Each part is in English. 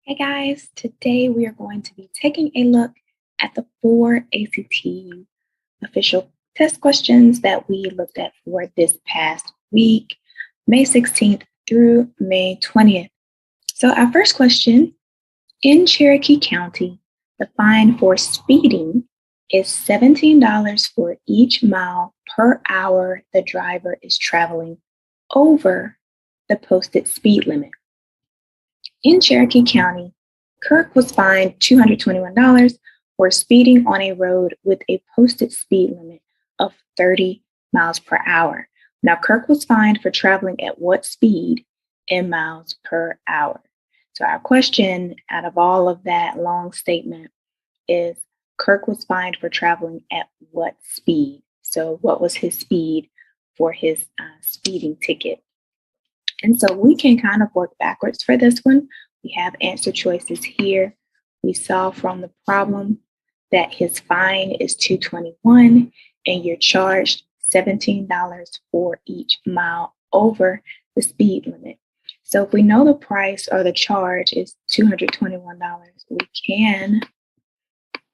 Hey guys, today we are going to be taking a look at the 4 ACT official test questions that we looked at for this past week, May 16th through May 20th. So, our first question: in Cherokee County, the fine for speeding is $17 for each mile per hour the driver is traveling over the posted speed limit. In Cherokee County, Kirk was fined $221 for speeding on a road with a posted speed limit of 30 miles per hour. Now, Kirk was fined for traveling at what speed in miles per hour? So, our question out of all of that long statement is: Kirk was fined for traveling at what speed? So, what was his speed for his speeding ticket? And so we can kind of work backwards for this one. We have answer choices here. We saw from the problem that his fine is $221 and you're charged $17 for each mile over the speed limit. So if we know the price or the charge is $221, we can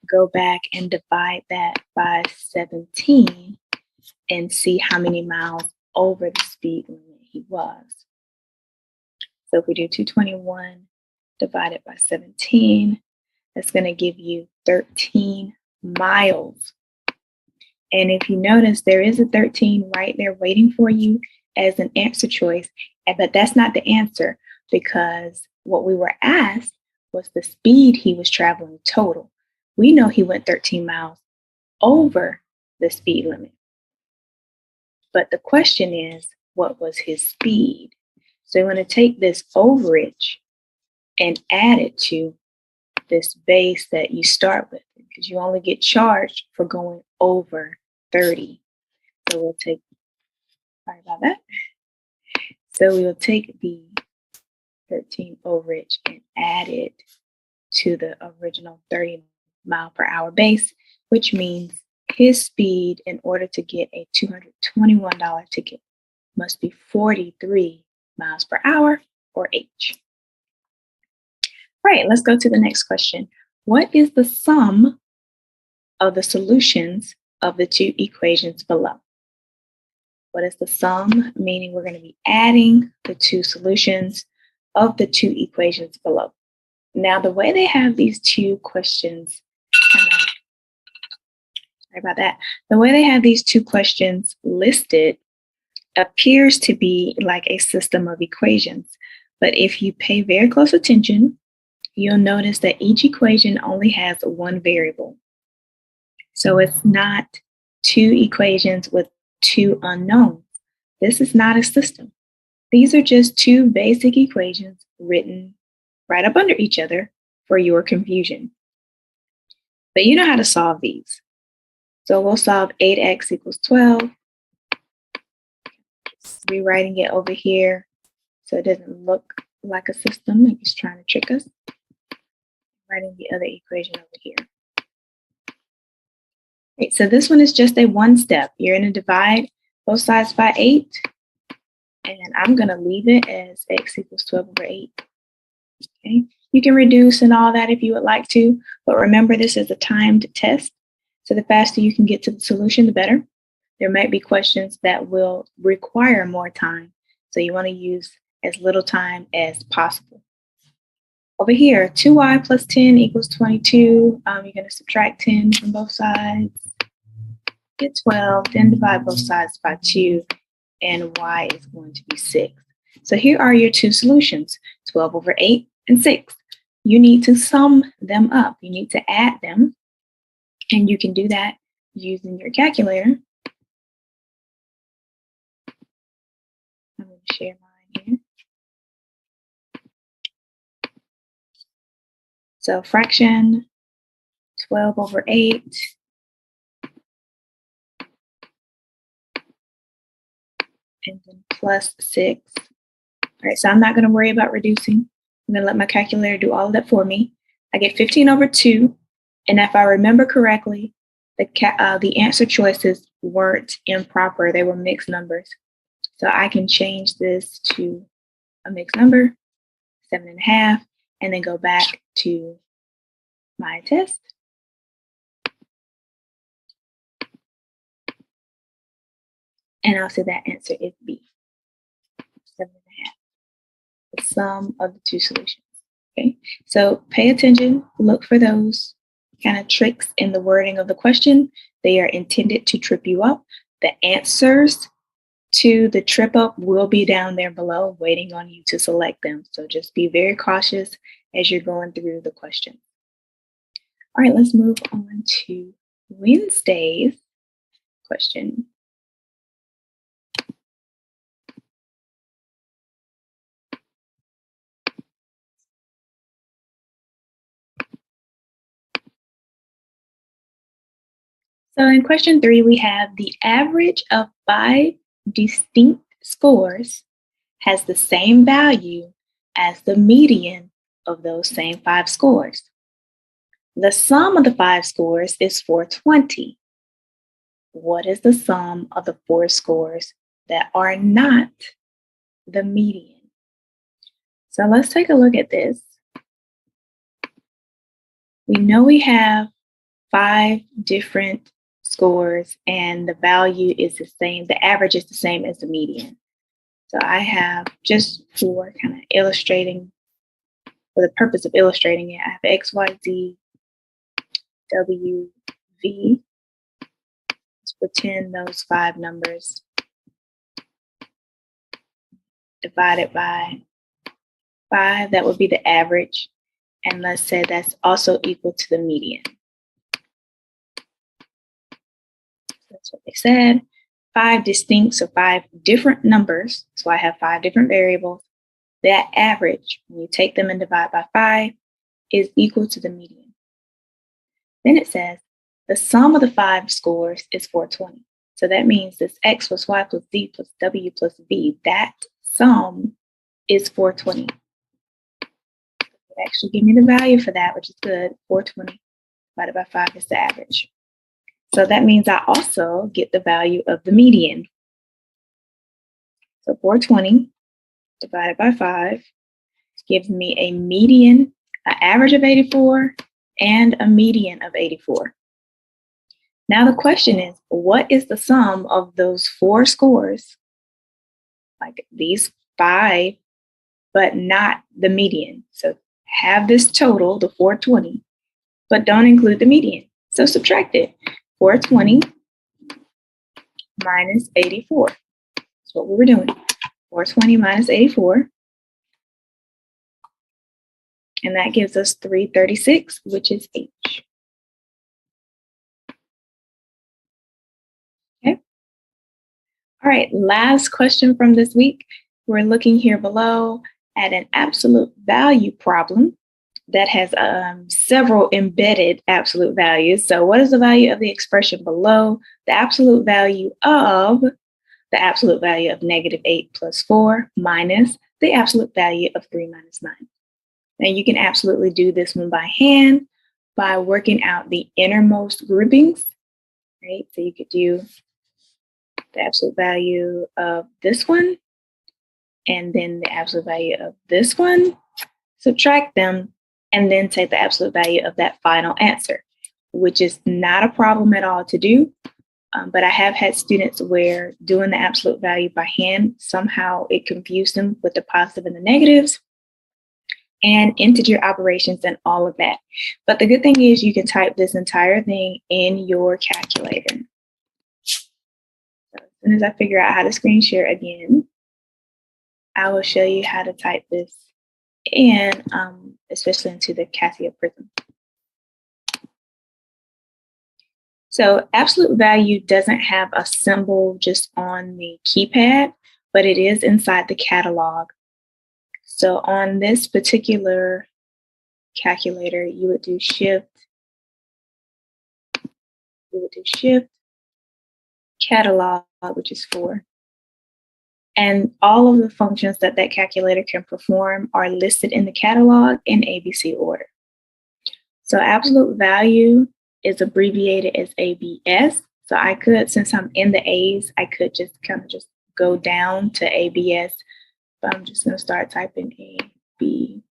go back and divide that by 17 and see how many miles over the speed limit he was. So if we do 221 divided by 17, that's going to give you 13 miles. And if you notice, there is a 13 right there waiting for you as an answer choice, but that's not the answer, because what we were asked was the speed he was traveling total. We know he went 13 miles over the speed limit. But the question is, what was his speed? So I'm going to take this overage and add it to this base that you start with, because you only get charged for going over 30. So we'll take, sorry about that. So we'll take the 13 overage and add it to the original 30 mile per hour base, which means his speed in order to get a $221 ticket must be 43 miles per hour, or H. Right, let's go to the next question. What is the sum of the solutions of the two equations below? What is the sum? Meaning we're going to be adding the two solutions of the two equations below. Now, the way they have these two questions, sorry about that. The way they have these two questions listed appears to be like a system of equations. But if you pay very close attention, you'll notice that each equation only has one variable. So it's not two equations with two unknowns. This is not a system. These are just two basic equations written right up under each other for your confusion. But you know how to solve these. So we'll solve 8x equals 12. Just rewriting it over here so it doesn't look like a system, like it's trying to trick us. Writing the other equation over here. Right, so this one is just a one step. You're going to divide both sides by 8, and I'm going to leave it as x equals 12 over 8. Okay, you can reduce and all that if you would like to, but remember this is a timed test. So the faster you can get to the solution, the better. There might be questions that will require more time, so you want to use as little time as possible. Over here, 2y plus 10 equals 22. You're going to subtract 10 from both sides. Get 12, then divide both sides by 2, and y is going to be 6. So here are your two solutions, 12 over 8 and 6. You need to sum them up. You need to add them, and you can do that using your calculator. I'm going to share mine here. So fraction 12 over 8 and then plus 6. All right, so I'm not going to worry about reducing. I'm going to let my calculator do all of that for me. I get 15 over 2, and if I remember correctly, the answer choices weren't improper. They were mixed numbers. So I can change this to a mixed number, 7.5, and then go back to my test. And I'll say that answer is B, 7.5. The sum of the two solutions. Okay, so pay attention, look for those kind of tricks in the wording of the question. They are intended to trip you up. The answers to the trip up will be down there below waiting on you to select them. So just be very cautious as you're going through the question. All right, let's move on to Wednesday's question. So in question 3, we have the average of 5 distinct scores has the same value as the median of those same 5 scores. The sum of the 5 scores is 420. What is the sum of the 4 scores that are not the median? So let's take a look at this. We know we have 5 different scores and the value is the same, the average is the same as the median. So I have, just for kind of illustrating, for the purpose of illustrating it, I have X, Y, Z, W, V. Let's pretend those 5 numbers divided by 5, that would be the average. And let's say that's also equal to the median. That's what they said. 5 distinct, so 5 different numbers. So I have 5 different variables. That average, when you take them and divide by 5, is equal to the median. Then it says the sum of the 5 scores is 420. So that means this X plus Y plus Z plus W plus V, that sum is 420. It actually gave me the value for that, which is good. 420 divided by 5 is the average. So that means I also get the value of the median. So 420 divided by 5 gives me a median, an average of 84, and a median of 84. Now the question is, what is the sum of those 4 scores, like these 5, but not the median? So have this total, the 420, but don't include the median. So subtract it. 420 minus 84. That's what we were doing. 420 minus 84. And that gives us 336, which is H. Okay. All right, last question from this week. We're looking here below at an absolute value problem that has several embedded absolute values. So what is the value of the expression below? The absolute value of negative 8 plus 4 minus the absolute value of 3 minus 9. Now you can absolutely do this one by hand by working out the innermost groupings, right? So you could do the absolute value of this one and then the absolute value of this one, subtract them, and then take the absolute value of that final answer, which is not a problem at all to do. But I have had students where doing the absolute value by hand, somehow it confused them with the positive and the negatives and integer operations and all of that. But the good thing is you can type this entire thing in your calculator. So as soon as I figure out how to screen share again, I will show you how to type this in, especially into the Cassia Prism. So absolute value doesn't have a symbol just on the keypad, but it is inside the catalog. So on this particular calculator, you would do shift, catalog, which is 4. And all of the functions that that calculator can perform are listed in the catalog in ABC order. So absolute value is abbreviated as ABS. So I could, since I'm in the A's, I could just kind of just go down to ABS. But I'm just going to start typing A, B,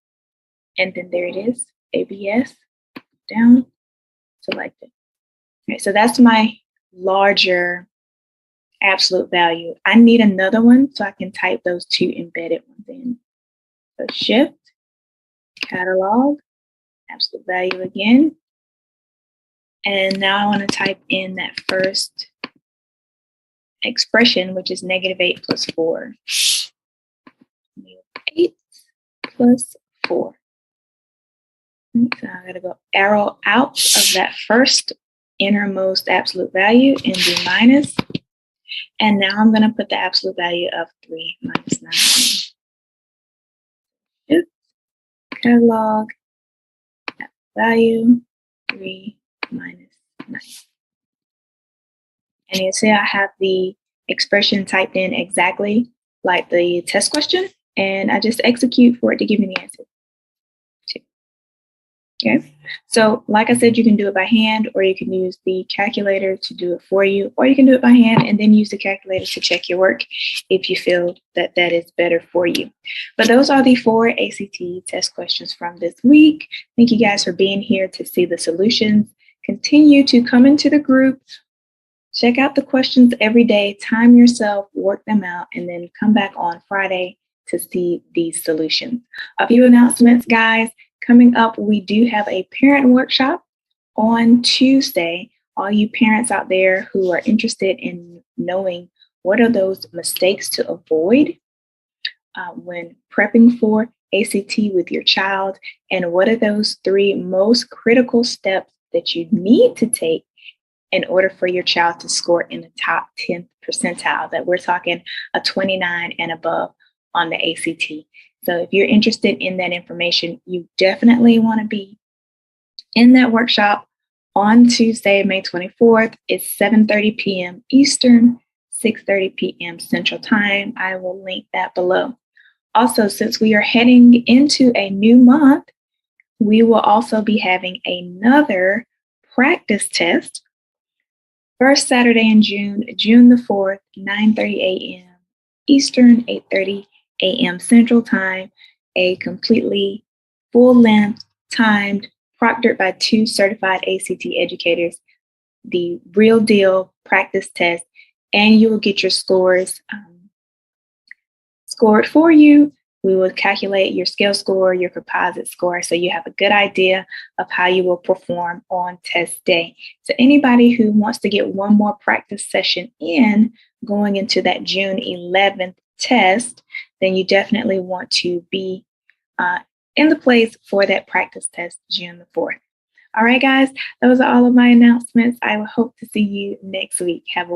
And then there it is, ABS, down, selected. Okay, so that's my larger absolute value. I need another one so I can type those two embedded ones in. So shift, catalog, absolute value again. And now I want to type in that first expression, which is -8 plus 4. 8 plus 4. So I gotta go arrow out of that first innermost absolute value and do minus. And now I'm gonna put the absolute value of 3 minus 9. Shift, catalog, value, 3 minus 9. And you see I have the expression typed in exactly like the test question, and I just execute for it to give me the answer. Okay, so like I said, you can do it by hand, or you can use the calculator to do it for you, or you can do it by hand and then use the calculator to check your work if you feel that that is better for you. But those are the 4 ACT test questions from this week. Thank you guys for being here to see the solutions. Continue to come into the group, check out the questions every day, time yourself, work them out, and then come back on Friday to see these solutions. A few announcements, guys. Coming up, we do have a parent workshop on Tuesday. All you parents out there who are interested in knowing what are those mistakes to avoid when prepping for ACT with your child, and what are those 3 most critical steps that you need to take in order for your child to score in the top 10th percentile, that we're talking a 29 and above on the ACT. So if you're interested in that information, you definitely want to be in that workshop on Tuesday, May 24th. It's 7:30 p.m. Eastern, 6:30 p.m. Central Time. I will link that below. Also, since we are heading into a new month, we will also be having another practice test. First Saturday in June, June the 4th, 9:30 a.m. Eastern, 8:30 a.m. Central Time, a completely full-length, timed, proctored by 2 certified ACT educators, the real deal practice test, and you will get your scores scored for you. We will calculate your scale score, your composite score, so you have a good idea of how you will perform on test day. So anybody who wants to get one more practice session in going into that June 11th test, then you definitely want to be in the place for that practice test June the 4th. All right, guys, those are all of my announcements. I hope to see you next week. Have a